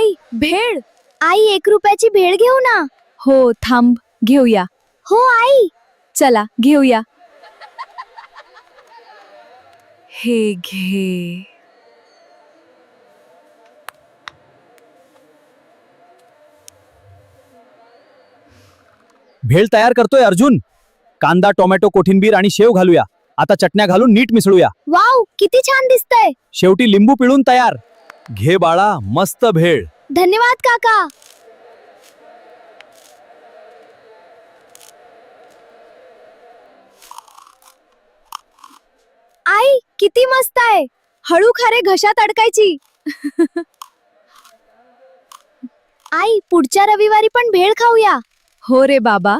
आई भेळ. आई 1 रुपयाची भेळ घेऊ ना. हो थांब घेऊया. हो आई. चला घेऊया. हे घे. भेळ तयार करतोय अर्जुन. कांदा, टोमॅटो, कोथिंबीर आणि शेव घालूया. आता चटण्या घालून नीट मिसळूया. वाव, किती छान दिसतंय. शेवटी लिंबू पिळून तयार. घे बाळा, मस्त भेळ. धन्यवाद काका. आई किती मस्त आहे. हळू खारे घशात अडकायची. आई पुढच्या रविवारी पण भेळ खाऊया. हो रे बाबा.